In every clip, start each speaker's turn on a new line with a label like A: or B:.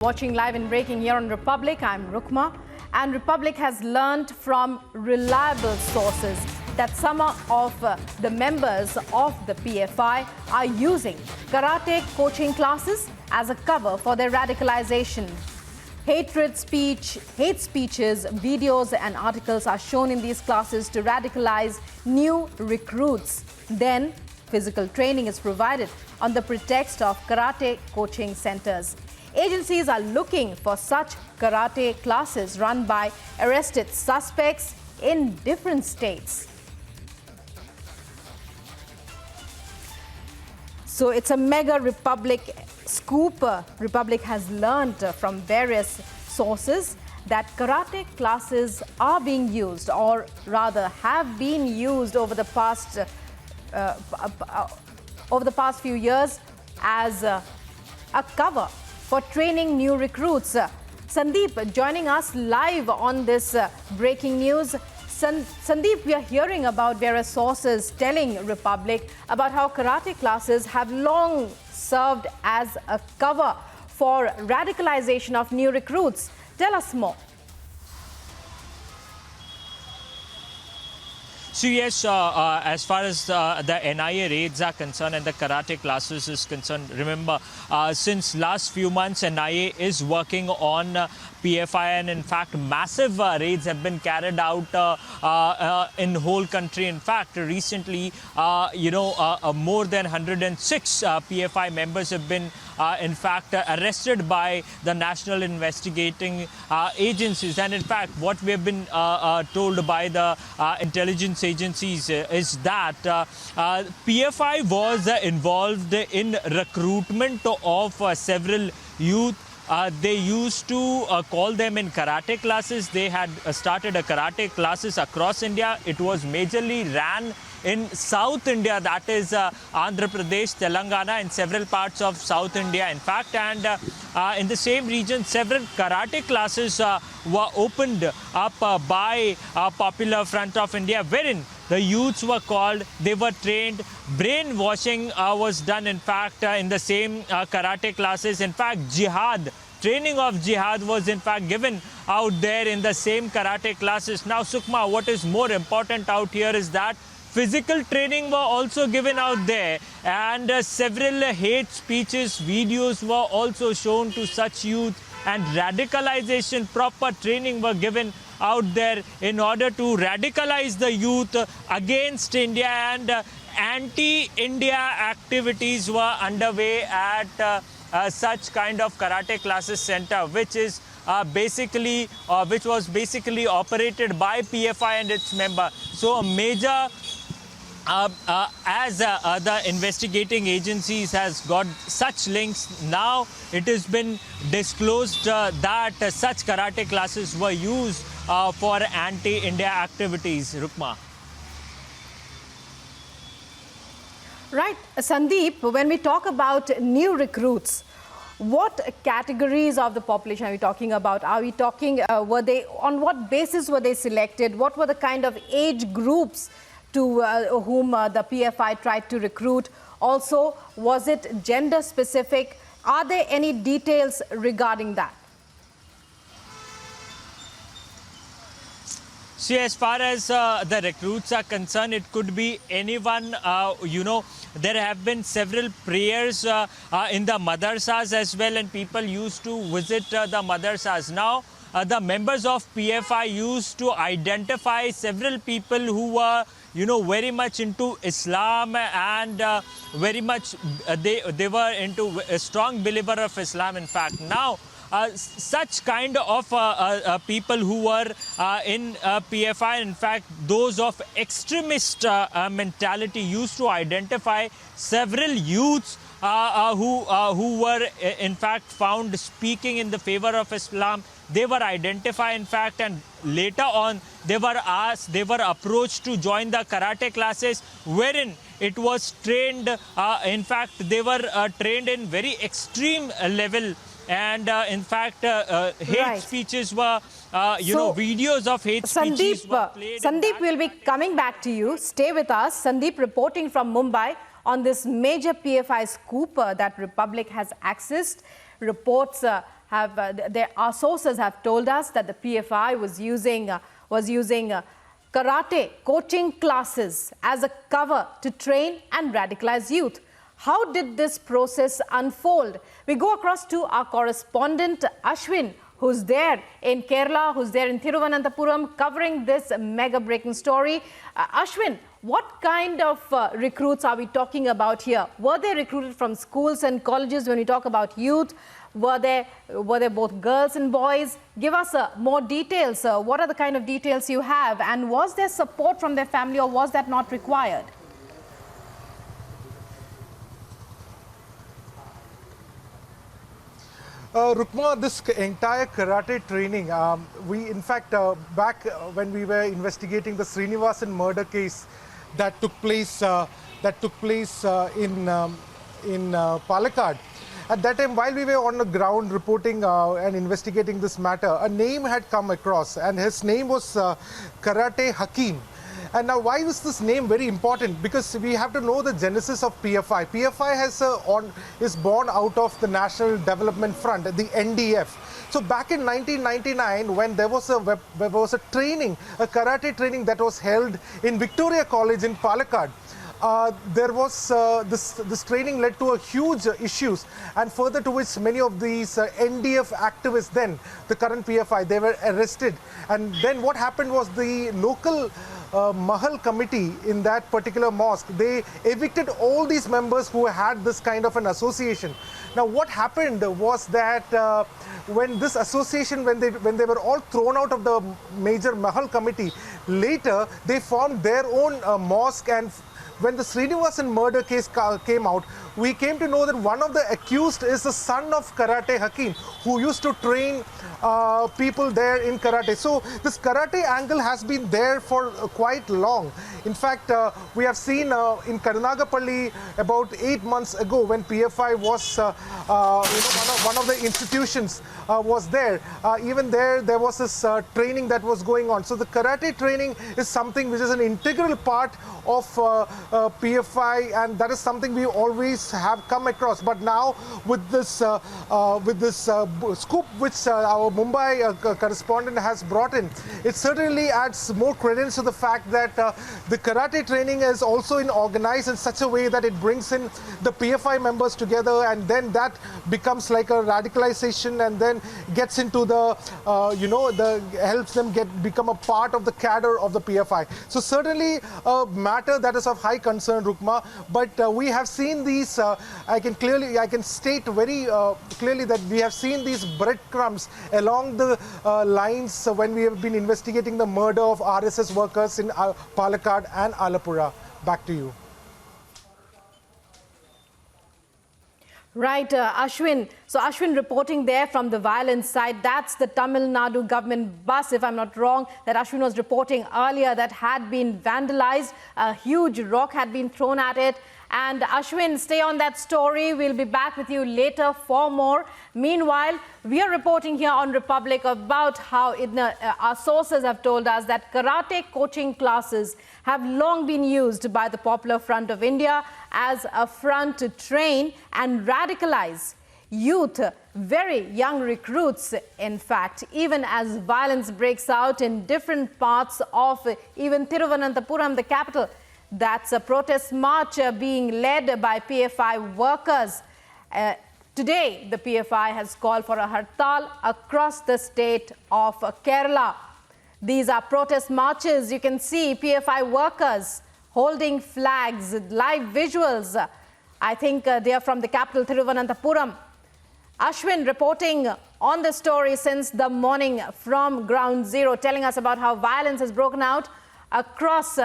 A: Watching live and breaking here on Republic, I'm Rukma, and Republic has learned from reliable sources that some of the members of the PFI are using karate coaching classes as a cover for their radicalization. Hate speeches, videos and articles are shown in these classes to radicalize new recruits. Then physical training is provided on the pretext of karate coaching centers. Agencies are looking for such karate classes run by arrested suspects in different states. So it's a mega Republic scoop. Republic has learned from various sources that karate classes are being used, or rather have been used over the past few years as a cover for training new recruits. Sandeep joining us live on this breaking news. Sandeep, we are hearing about various sources telling Republic about how karate classes have long served as a cover for radicalization of new recruits. Tell us more.
B: So yes, as far as the NIA raids are concerned and the karate classes is concerned, remember, since last few months, NIA is working on PFI, and in fact, massive raids have been carried out in whole country. In fact, recently, more than 106 PFI members have been in fact arrested by the national investigating agencies. And in fact, what we have been told by the intelligence agencies is that PFI was involved in recruitment of several youth. They used to call them in karate classes. They had started a karate classes across India. It was majorly ran in South India, that is Andhra Pradesh, Telangana, and several parts of South India, in fact. And in the same region, several karate classes were opened up by Popular Front of India, wherein the youths were called, they were trained, brainwashing was done, in fact, in the same karate classes. In fact, training of jihad was in fact given out there in the same karate classes. Now, Sukma, what is more important out here is that physical training were also given out there, and several hate speeches, videos were also shown to such youth, and radicalization, proper training were given out there in order to radicalize the youth against India, and anti-India activities were underway at such kind of karate classes center, which is which was basically operated by PFI and its member. So a major as the investigating agencies has got such links, now it has been disclosed that such karate classes were used for anti-India activities. Rukma.
A: Right. Sandeep, when we talk about new recruits, what categories of the population are we talking about? Are we talking, on what basis were they selected? What were the kind of age groups to whom the PFI tried to recruit? Also, was it gender specific? Are there any details regarding that?
B: See, as far as the recruits are concerned, it could be anyone. There have been several prayers in the madrasas as well, and people used to visit the madrasas. Now, the members of PFI used to identify several people who were, very much into Islam, and very much they were into a strong believer of Islam, in fact. Now, such kind of people who were in PFI, in fact, those of extremist mentality, used to identify several youths who were in fact found speaking in the favor of Islam. They were identified, in fact, and later on they were approached to join the karate classes, wherein it was trained, in fact, they were trained in very extreme level. And in fact, hate speeches were, videos of hate speeches were played.
A: Sandeep, will be coming back to you. Stay with us. Sandeep reporting from Mumbai on this major PFI scoop that Republic has accessed. Reports our sources have told us that the PFI was using karate coaching classes as a cover to train and radicalize youth. How did this process unfold? We go across to our correspondent Ashwin, who's there in Kerala, who's there in Thiruvananthapuram, covering this mega breaking story. Ashwin, what kind of recruits are we talking about here? Were they recruited from schools and colleges when we talk about youth? Were they both girls and boys? Give us more details. What are the kind of details you have? And was there support from their family, or was that not required?
C: Rukma, this entire karate training, we in fact, back when we were investigating the Srinivasan murder case that took place in Palakkad. At that time, while we were on the ground reporting and investigating this matter, a name had come across, and his name was Karate Hakim. And now, why is this name very important? Because we have to know the genesis of PFI. PFI is born out of the National Development Front, the NDF. So back in 1999, when there was a training, a karate training that was held in Victoria College in Palakkad, there was this training led to a huge issues, and further to which many of these NDF activists, then the current PFI, they were arrested. And then what happened was the local Mahal committee in that particular mosque, they evicted all these members who had this kind of an association. Now what happened was that when this association, when they were all thrown out of the major Mahal committee, later they formed their own mosque. And when the Srinivasan murder case came out, we came to know that one of the accused is the son of Karate Hakim, who used to train people there in karate. So this karate angle has been there for quite long. In fact, we have seen in Karunagapalli about 8 months ago, when PFI was one of the institutions was there. Even there was this training that was going on. So the karate training is something which is an integral part of PFI, and that is something we always have come across. But now with this scoop which our Mumbai correspondent has brought in, it certainly adds more credence to the fact that the karate training is also organized in such a way that it brings in the PFI members together, and then that becomes like a radicalization, and then gets into the helps them become a part of the cadre of the PFI. So certainly a matter that is of high concern, Rukma. But we have seen these. I can state very clearly that we have seen these breadcrumbs along the lines when we have been investigating the murder of RSS workers in Palakkad and Alappuzha. Back to you.
A: Right, Ashwin. So Ashwin reporting there from the violence side. That's the Tamil Nadu government bus, if I'm not wrong, that Ashwin was reporting earlier, that had been vandalized. A huge rock had been thrown at it. And Ashwin, stay on that story. We'll be back with you later for more. Meanwhile, we are reporting here on Republic about how our sources have told us that karate coaching classes have long been used by the Popular Front of India as a front to train and radicalize youth, very young recruits, in fact, even as violence breaks out in different parts of even Thiruvananthapuram, the capital. That's a protest march being led by PFI workers. Today, the PFI has called for a hartal across the state of Kerala. These are protest marches. You can see PFI workers holding flags, live visuals. I think they are from the capital, Thiruvananthapuram. Ashwin reporting on the story since the morning from Ground Zero, telling us about how violence has broken out across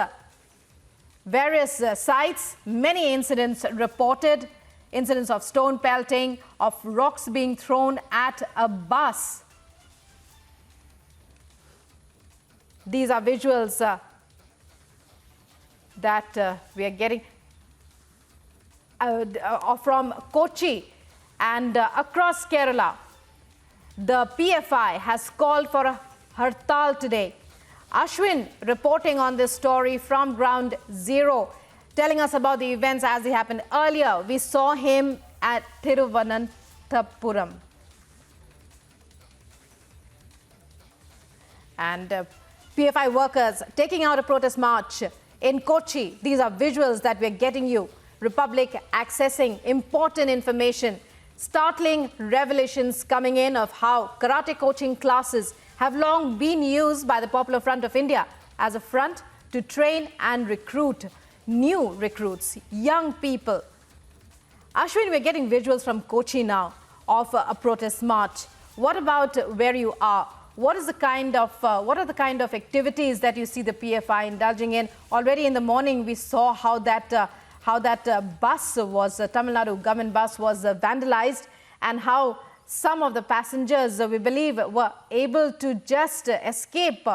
A: various sites. Many incidents reported, incidents of stone pelting, of rocks being thrown at a bus. These are visuals that we are getting from Kochi and across Kerala. The PFI has called for a hartal today. Ashwin reporting on this story from Ground Zero, telling us about the events as they happened earlier. We saw him at Thiruvananthapuram. And PFI workers taking out a protest march in Kochi. These are visuals that we're getting you. Republic accessing important information. Startling revelations coming in of how karate coaching classes have long been used by the Popular Front of India as a front to train and recruit new recruits, young people. Ashwin, we're getting visuals from Kochi now of a protest march. What about where you are? What are the kind of activities that you see the PFI indulging in? Already in the morning, we saw how that bus was, Tamil Nadu government bus was vandalized, and how some of the passengers, we believe, were able to just escape.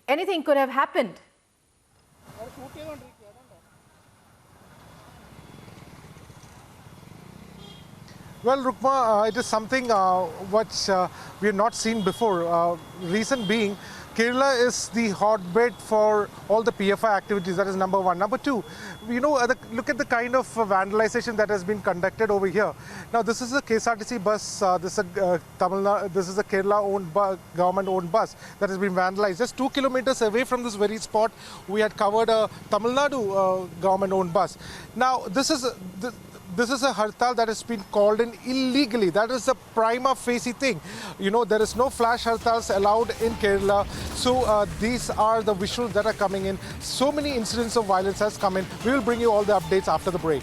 A: Anything could have happened.
C: Well, Rukma, it is something which we have not seen before. Reason being, Kerala is the hotbed for all the PFI activities. That is number one. Number two, look at the kind of vandalization that has been conducted over here. Now, this is a KSRTC bus. This is a Kerala-owned government-owned bus that has been vandalized. Just 2 kilometers away from this very spot, we had covered a Tamil Nadu government-owned bus. Now, this is a hartal that has been called in illegally. That is the prima facie thing. There is no flash hartals allowed in Kerala. So these are the visuals that are coming in. So many incidents of violence has come in. We will bring you all the updates after the break.